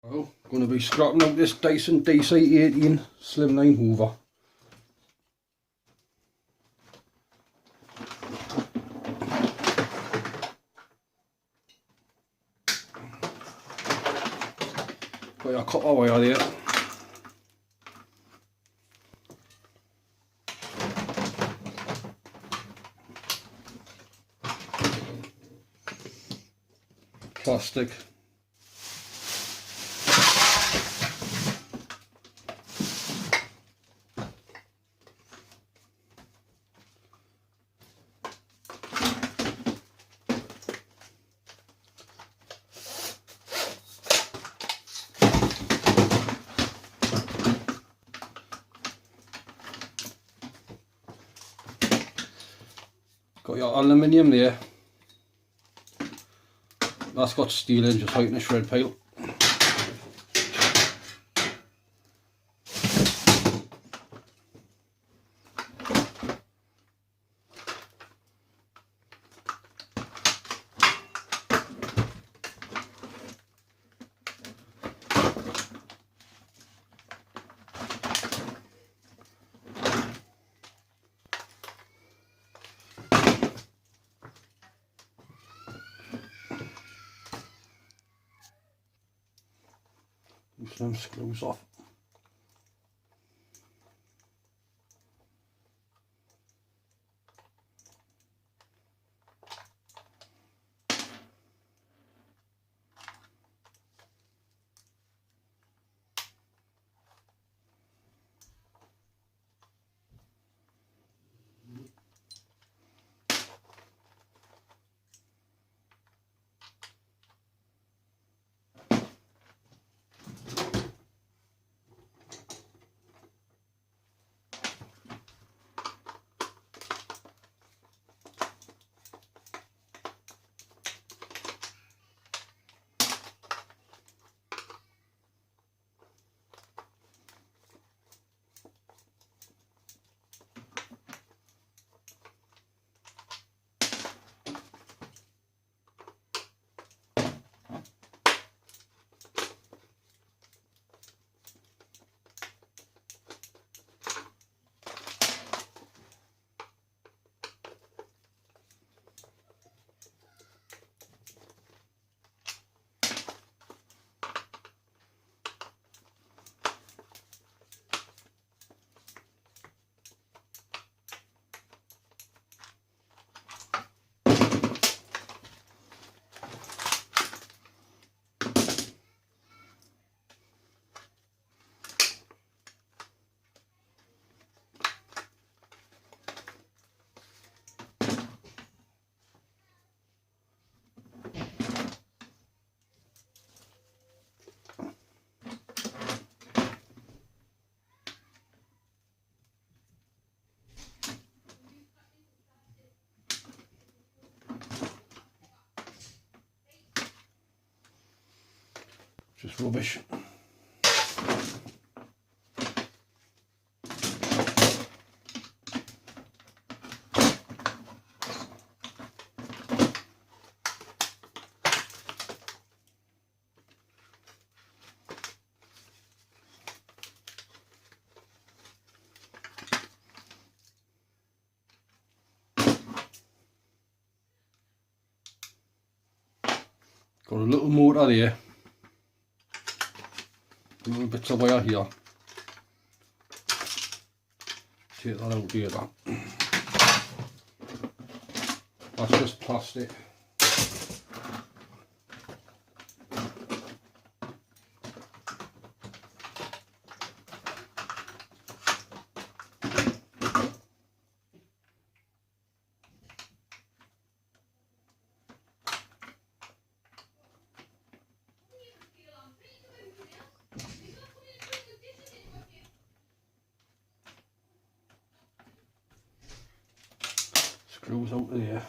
Well, going to be scrapping out this Dyson DC18 slimline hoover. Got your copper wire there. Plastic. Got your aluminium there. That's got steel in, just like in a shred pile. Loosen them screws off. Just rubbish. Got a little motor there. Little bits of wire here. Take that out later. That's just plastic. Screws out of there.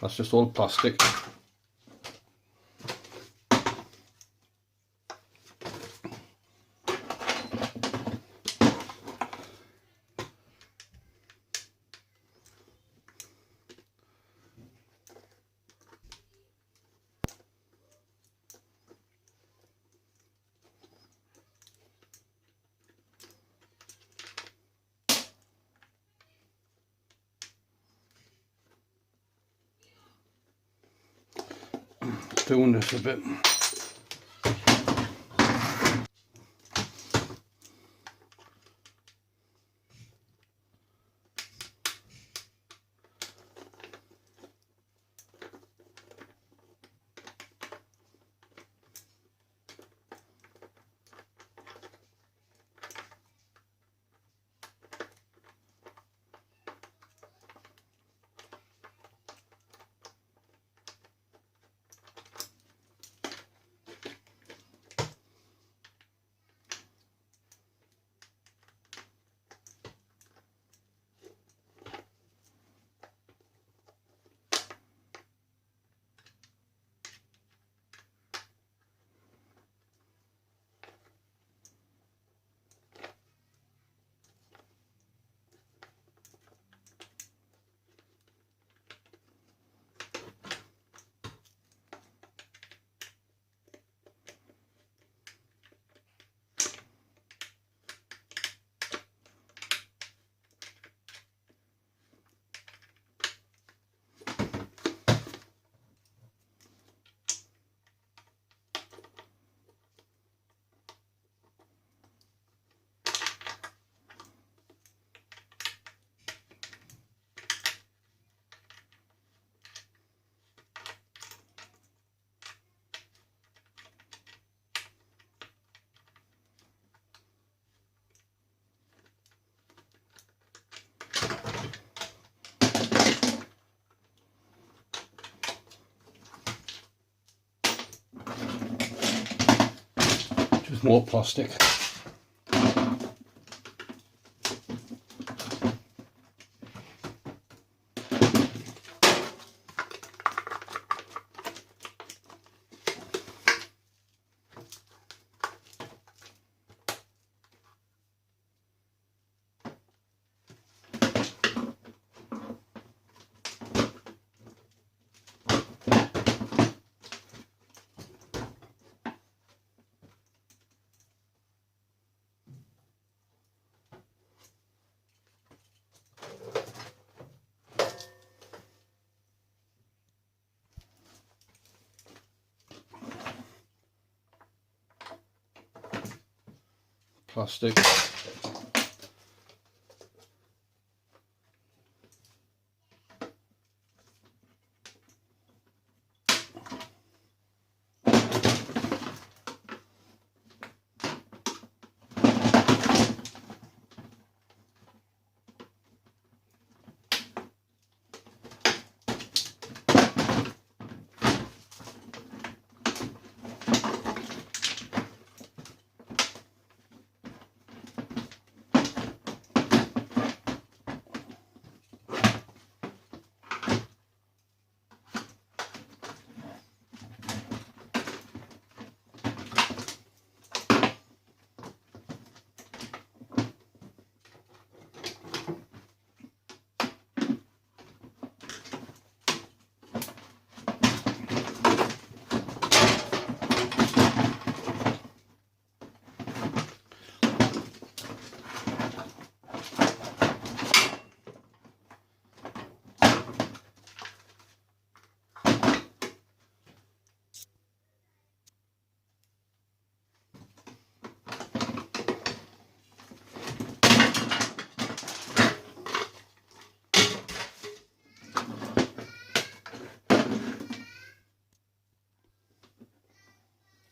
That's just all plastic. Doing this a bit. Just more plastic. Plastic.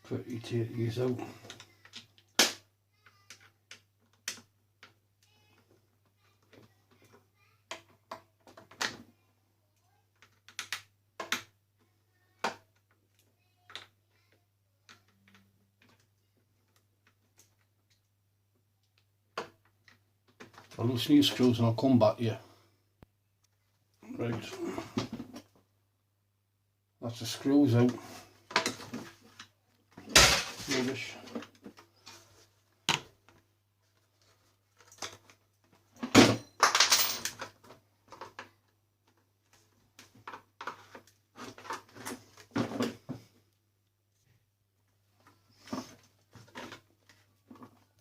Quickly take these out. I'll loosen these screws and I'll come back here. Right. That's the screws out. Rubbish.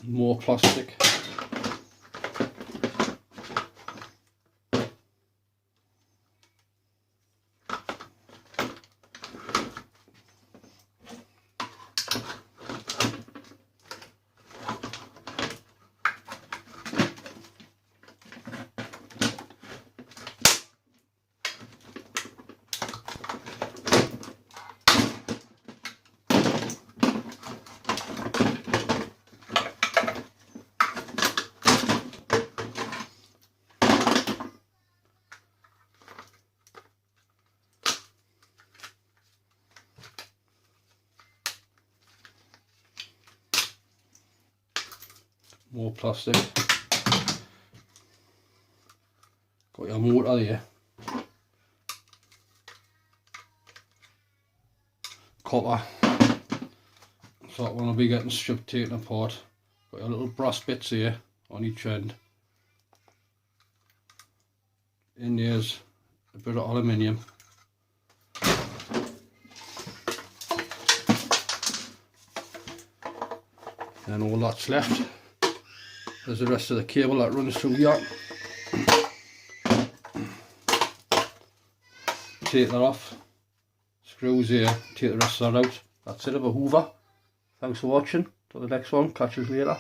More plastic. More plastic. Got your motor there. Copper. So that one will be getting stripped, taken apart. Got your little brass bits here on each end. In there's a bit of aluminium. And all that's left. There's the rest of the cable that runs through here. Take that off. Screws here. Take the rest of that out. That's it of a hoover. Thanks for watching. Till the next one. Catch us later.